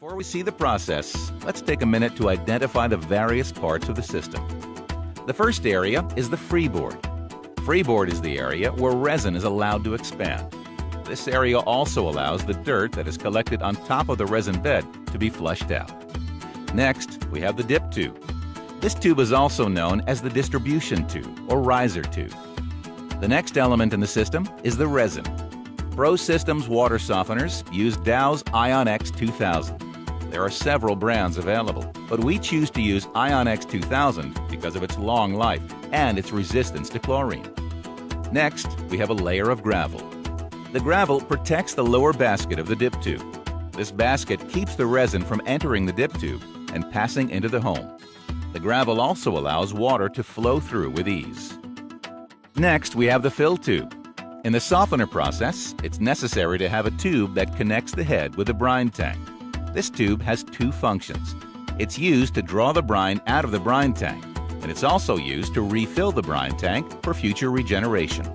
Before we see the process, let's take a minute to identify the various parts of the system. The first area is the freeboard. Freeboard is the area where resin is allowed to expand. This area also allows the dirt that is collected on top of the resin bed to be flushed out. Next, we have the dip tube. This tube is also known as the distribution tube or riser tube. The next element in the system is the resin. Pro Systems water softeners use Dow's IonX 2000. There are several brands available, but we choose to use IonX 2000 because of its long life and its resistance to chlorine. Next, we have a layer of gravel. The gravel protects the lower basket of the dip tube. This basket keeps the resin from entering the dip tube and passing into the home. The gravel also allows water to flow through with ease. Next, we have the fill tube. In the softener process, it's necessary to have a tube that connects the head with the brine tank. This tube has two functions. It's used to draw the brine out of the brine tank, and it's also used to refill the brine tank for future regeneration.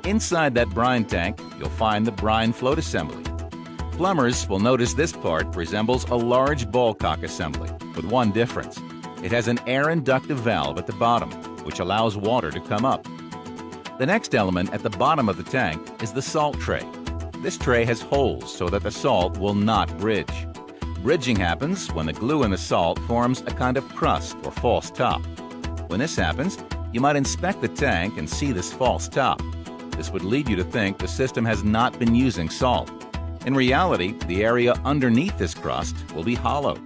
Inside that brine tank, you'll find the brine float assembly. Plumbers will notice this part resembles a large ball cock assembly, with one difference. It has an air inductive valve at the bottom, which allows water to come up. The next element at the bottom of the tank is the salt tray. This tray has holes so that the salt will not bridge. Bridging happens when the glue in the salt forms a kind of crust or false top. When this happens, you might inspect the tank and see this false top. This would lead you to think the system has not been using salt. In reality, the area underneath this crust will be hollow.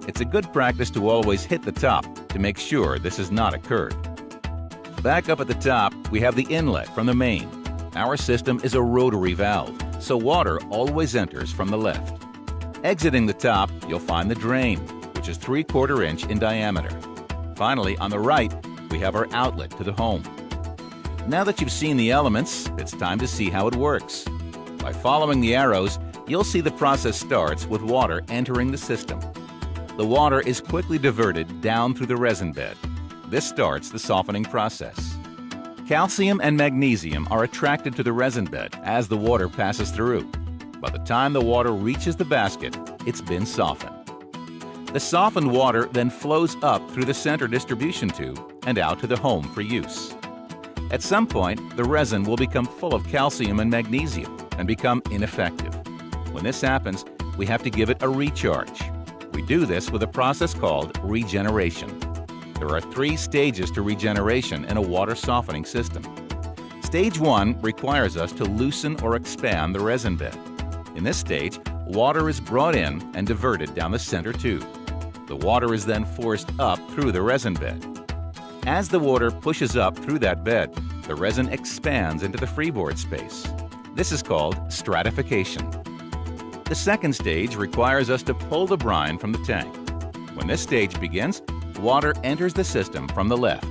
It's a good practice to always hit the top to make sure this has not occurred. Back up at the top, we have the inlet from the main. Our system is a rotary valve, so water always enters from the left. Exiting the top, you'll find the drain, which is 3/4 inch in diameter. Finally, on the right, we have our outlet to the home. Now that you've seen the elements, it's time to see how it works. By following the arrows, you'll see the process starts with water entering the system. The water is quickly diverted down through the resin bed. This starts the softening process. Calcium and magnesium are attracted to the resin bed as the water passes through. By the time the water reaches the basket, it's been softened. The softened water then flows up through the center distribution tube and out to the home for use. At some point, the resin will become full of calcium and magnesium and become ineffective. When this happens, we have to give it a recharge. We do this with a process called regeneration. There are 3 stages to regeneration in a water softening system. Stage 1 requires us to loosen or expand the resin bed. In this stage, water is brought in and diverted down the center tube. The water is then forced up through the resin bed. As the water pushes up through that bed, the resin expands into the freeboard space. This is called stratification. The second stage requires us to pull the brine from the tank. When this stage begins, water enters the system from the left.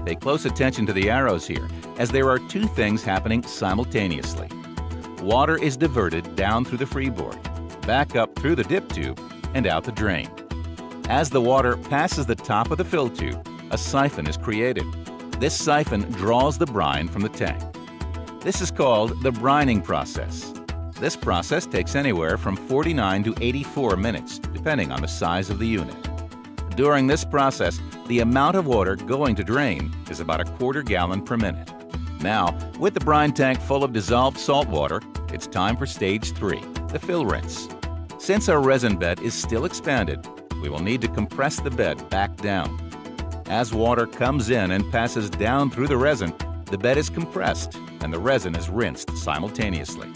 Pay close attention to the arrows here, as there are 2 things happening simultaneously. Water is diverted down through the freeboard, back up through the dip tube, and out the drain. As the water passes the top of the fill tube, a siphon is created. This siphon draws the brine from the tank. This is called the brining process. This process takes anywhere from 49 to 84 minutes, depending on the size of the unit. During this process, the amount of water going to drain is about 1/4 gallon per minute. Now, with the brine tank full of dissolved salt water, it's time for stage 3, the fill rinse. Since our resin bed is still expanded, we will need to compress the bed back down. As water comes in and passes down through the resin, the bed is compressed and the resin is rinsed simultaneously.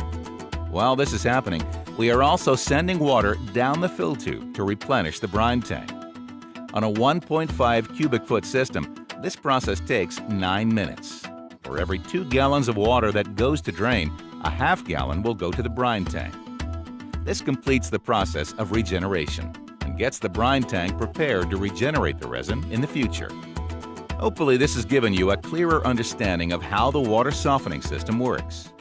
While this is happening, we are also sending water down the fill tube to replenish the brine tank. On a 1.5 cubic foot system, this process takes 9 minutes. For every 2 gallons of water that goes to drain, a 1/2 gallon will go to the brine tank. This completes the process of regeneration and gets the brine tank prepared to regenerate the resin in the future. Hopefully this has given you a clearer understanding of how the water softening system works.